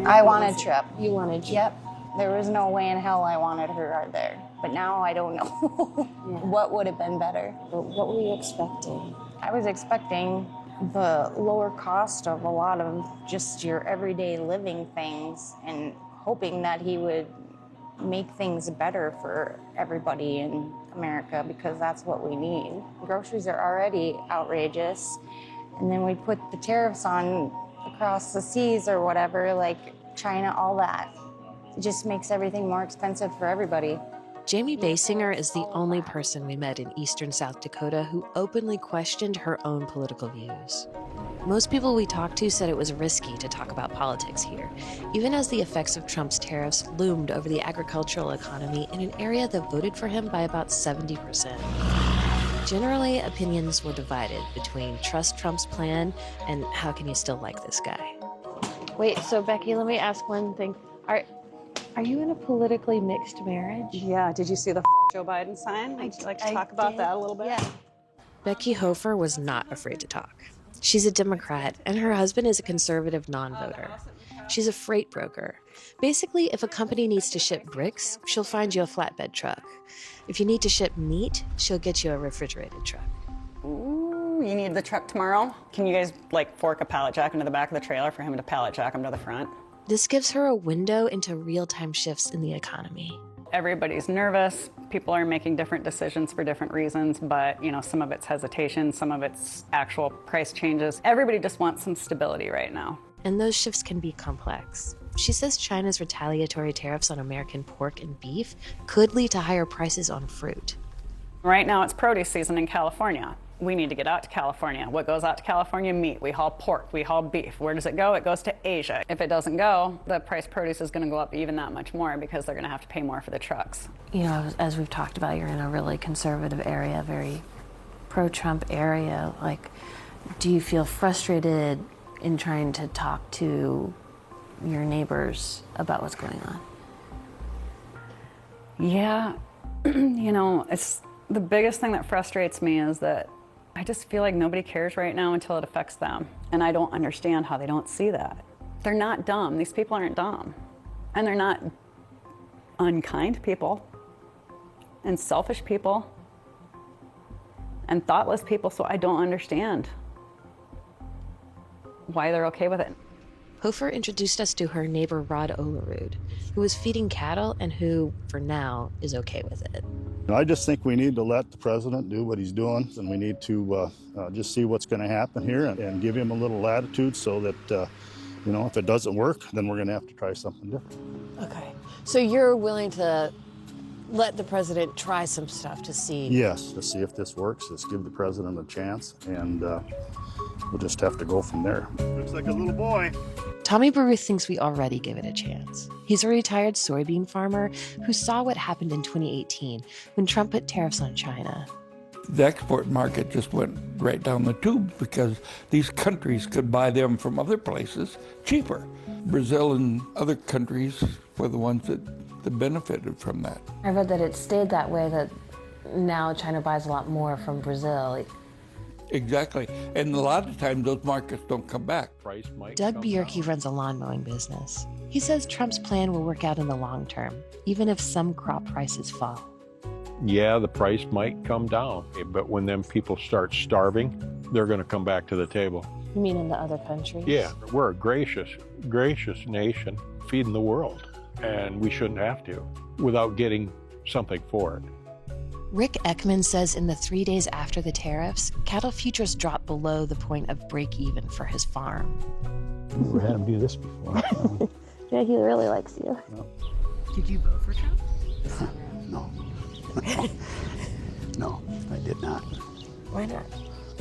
I wanted Trip. You wanted Trip. Yep. There was no way in hell I wanted her out there. But now I don't know what would have been better. What were you expecting? I was expecting the lower cost of a lot of just your everyday living things and hoping that he would make things better for everybody in America because that's what we need. Groceries are already outrageous. And then we put the tariffs on across the seas or whatever, like China, all that. It just makes everything more expensive for everybody. Jamie Basinger is the only person we met in eastern South Dakota who openly questioned her own political views. Most people we talked to said it was risky to talk about politics here, even as the effects of Trump's tariffs loomed over the agricultural economy in an area that voted for him by about 70%. Generally, opinions were divided between trust Trump's plan and how can you still like this guy. Wait, so Becky, let me ask one thing. Are you in a politically mixed marriage? Yeah, did you see the Joe Biden sign? Would you like to talk about that a little bit? Yeah. Becky Hofer was not afraid to talk. She's a Democrat, and her husband is a conservative non-voter. She's a freight broker. Basically, if a company needs to ship bricks, she'll find you a flatbed truck. If you need to ship meat, she'll get you a refrigerated truck. Ooh, you need the truck tomorrow? Can you guys, fork a pallet jack into the back of the trailer for him to pallet jack him to the front? This gives her a window into real-time shifts in the economy. Everybody's nervous. People are making different decisions for different reasons, but, some of it's hesitation, some of it's actual price changes. Everybody just wants some stability right now. And those shifts can be complex. She says China's retaliatory tariffs on American pork and beef could lead to higher prices on fruit. Right now it's produce season in California. We need to get out to California. What goes out to California? Meat. We haul pork. We haul beef. Where does it go? It goes to Asia. If it doesn't go, the price of produce is going to go up even that much more because they're going to have to pay more for the trucks. As we've talked about, you're in a really conservative area, very pro-Trump area. Do you feel frustrated in trying to talk to your neighbors about what's going on? Yeah, it's the biggest thing that frustrates me is that I just feel like nobody cares right now until it affects them. And I don't understand how they don't see that. They're not dumb. These people aren't dumb. And they're not unkind people and selfish people and thoughtless people, so I don't understand why they're okay with it. Hofer introduced us to her neighbor Rod Olerud, who was feeding cattle and who, for now, is okay with it. I just think we need to let the president do what he's doing, and we need to just see what's going to happen here and give him a little latitude so that, if it doesn't work, then we're going to have to try something different. Okay. So you're willing to let the president try some stuff to see? Yes, to see if this works. Let's give the president a chance, and we'll just have to go from there. Looks like a little boy. Tommy Baruth thinks we already give it a chance. He's a retired soybean farmer who saw what happened in 2018 when Trump put tariffs on China. The export market just went right down the tube because these countries could buy them from other places cheaper. Brazil and other countries were the ones that benefited from that. I read that it stayed that way, that now China buys a lot more from Brazil. Exactly. And a lot of times those markets don't come back. Doug Bierke runs a lawn mowing business. He says Trump's plan will work out in the long term, even if some crop prices fall. Yeah, the price might come down, but when them people start starving, they're going to come back to the table. You mean in the other countries? Yeah, we're a gracious nation feeding the world, and we shouldn't have to without getting something for it. Rick Ekman says in the 3 days after the tariffs, cattle futures dropped below the point of break even for his farm. Never had him do this before. Yeah, he really likes you. No. Did you vote for Trump? No. No, I did not. Why not?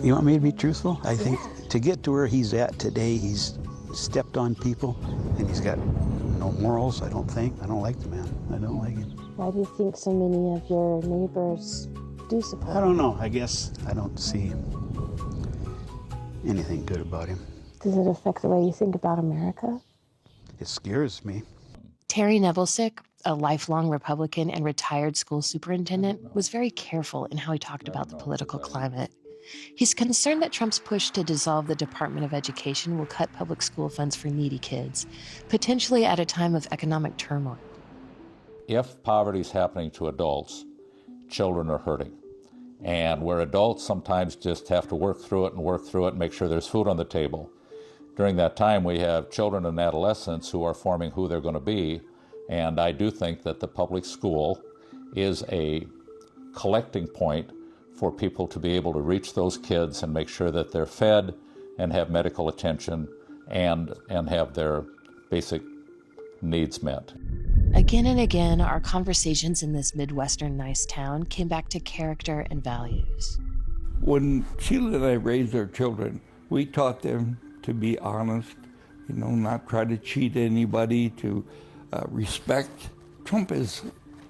You want me to be truthful? I think to get to where he's at today, he's stepped on people and he's got no morals, I don't think. I don't like the man. I don't like him. Why do you think so many of your neighbors do support him? I don't know. I guess I don't see anything good about him. Does it affect the way you think about America? It scares me. Terry Nebelsick, a lifelong Republican and retired school superintendent, was very careful in how he talked about the political climate. He's concerned that Trump's push to dissolve the Department of Education will cut public school funds for needy kids, potentially at a time of economic turmoil. If poverty is happening to adults, children are hurting. And where adults sometimes just have to work through it and make sure there's food on the table. During that time, we have children and adolescents who are forming who they're going to be. And I do think that the public school is a collecting point for people to be able to reach those kids and make sure that they're fed and have medical attention and have their basic needs met. Again and again, our conversations in this Midwestern nice town came back to character and values. When Sheila and I raised our children, we taught them to be honest, not try to cheat anybody, to respect. Trump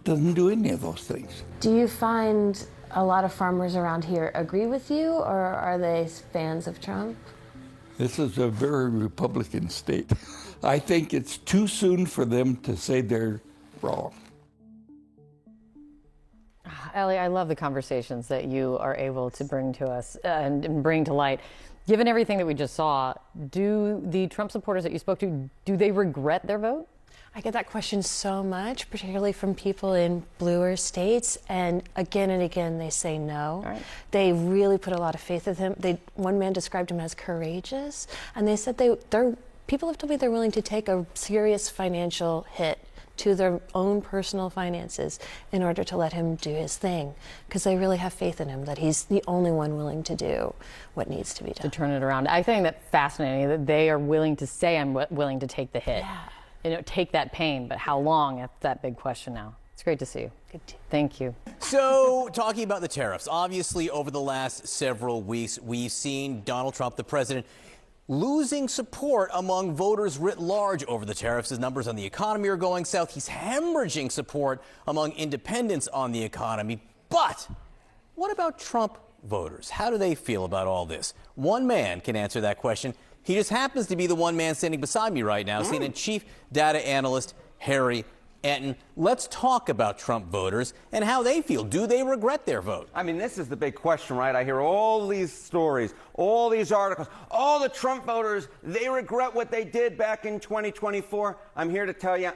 doesn't do any of those things. Do you find a lot of farmers around here agree with you, or are they fans of Trump? This is a very Republican state. I think it's too soon for them to say they're wrong. Ellie, I love the conversations that you are able to bring to us and bring to light. Given everything that we just saw, do the Trump supporters that you spoke to, do they regret their vote? I get that question so much, particularly from people in bluer states, and again they say no. Right. They really put a lot of faith in him. One man described him as courageous, and they said people have told me they're willing to take a serious financial hit to their own personal finances in order to let him do his thing, because they really have faith in him, that he's the only one willing to do what needs to be done. To turn it around. I think that's fascinating that they are willing to say, I'm willing to take the hit. Yeah. Take that pain, but how long? That's that big question now. It's great to see you. Good to- Thank you. So, talking about the tariffs, obviously over the last several weeks, we've seen Donald Trump, the president, losing support among voters writ large over the tariffs. His numbers on the economy are going south. He's hemorrhaging support among independents on the economy. But what about Trump voters? How do they feel about all this? One man can answer that question. He just happens to be the one man standing beside me right now, CNN chief data analyst Harry Enton. Let's talk about Trump voters and how they feel. Do they regret their vote? I mean, this is the big question, right? I hear all these stories, all these articles. All the Trump voters, they regret what they did back in 2024. I'm here to tell you,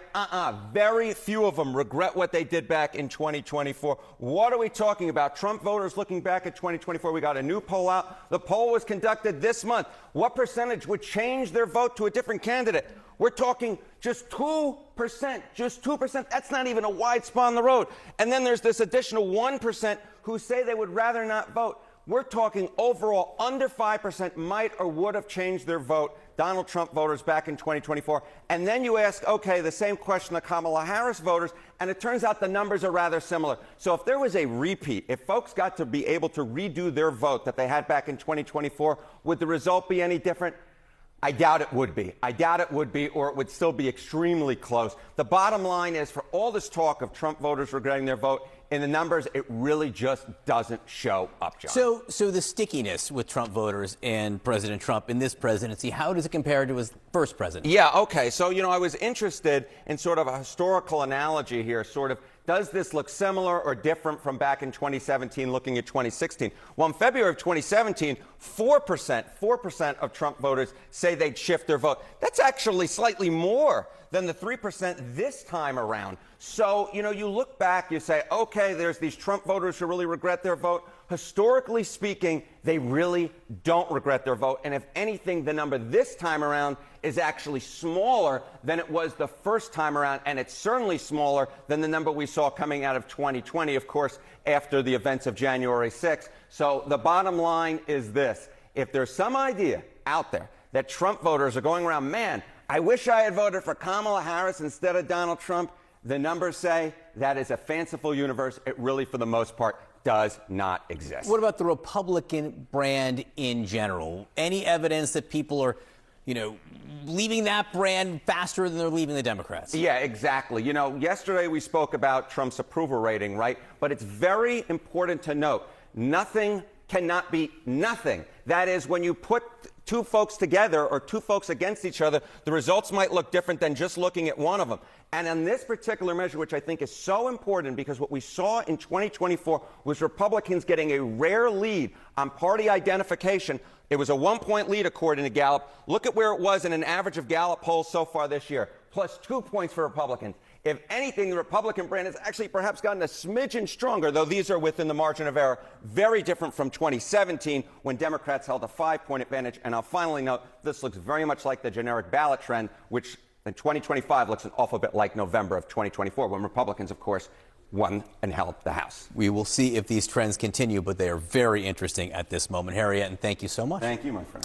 very few of them regret what they did back in 2024. What are we talking about? Trump voters looking back at 2024, we got a new poll out. The poll was conducted this month. What percentage would change their vote to a different candidate? We're talking just 2%, just 2%. That's not even a wide spot on the road. And then there's this additional 1% who say they would rather not vote. We're talking overall under 5% might or would have changed their vote, Donald Trump voters back in 2024. And then you ask, okay, the same question to Kamala Harris voters, and it turns out the numbers are rather similar. So if there was a repeat, if folks got to be able to redo their vote that they had back in 2024, would the result be any different? I doubt it would be. I doubt it would be, or it would still be extremely close. The bottom line is, for all this talk of Trump voters regretting their vote, in the numbers, it really just doesn't show up, John. So the stickiness with Trump voters and President Trump in this presidency, how does it compare to his first presidency? Yeah, okay. So, I was interested in sort of a historical analogy here, does this look similar or different from back in 2017, looking at 2016? Well, in February of 2017, 4% of Trump voters say they'd shift their vote. That's actually slightly more than the 3% this time around. So, you look back, you say, okay, there's these Trump voters who really regret their vote. Historically speaking, they really don't regret their vote. And if anything, the number this time around is actually smaller than it was the first time around. And it's certainly smaller than the number we saw coming out of 2020, of course, after the events of January 6th. So the bottom line is this. If there's some idea out there that Trump voters are going around, man, I wish I had voted for Kamala Harris instead of Donald Trump, the numbers say that is a fanciful universe. It really, for the most part, does not exist. What about the Republican brand in general? Any evidence that people are, leaving that brand faster than they're leaving the Democrats? Yeah, exactly. Yesterday we spoke about Trump's approval rating, right? But it's very important to note, nothing cannot be nothing. That is, when you put two folks together or two folks against each other, the results might look different than just looking at one of them. And on this particular measure, which I think is so important, because what we saw in 2024 was Republicans getting a rare lead on party identification. It was a 1-point lead according to Gallup. Look at where it was in an average of Gallup polls so far this year, plus 2 points for Republicans. If anything, the Republican brand has actually perhaps gotten a smidgen stronger, though these are within the margin of error. Very different from 2017, when Democrats held a 5-point advantage. And I'll finally note, this looks very much like the generic ballot trend, which in 2025 looks an awful bit like November of 2024, when Republicans, of course, won and held the House. We will see if these trends continue, but they are very interesting at this moment. Harriet, and thank you so much. Thank you, my friend.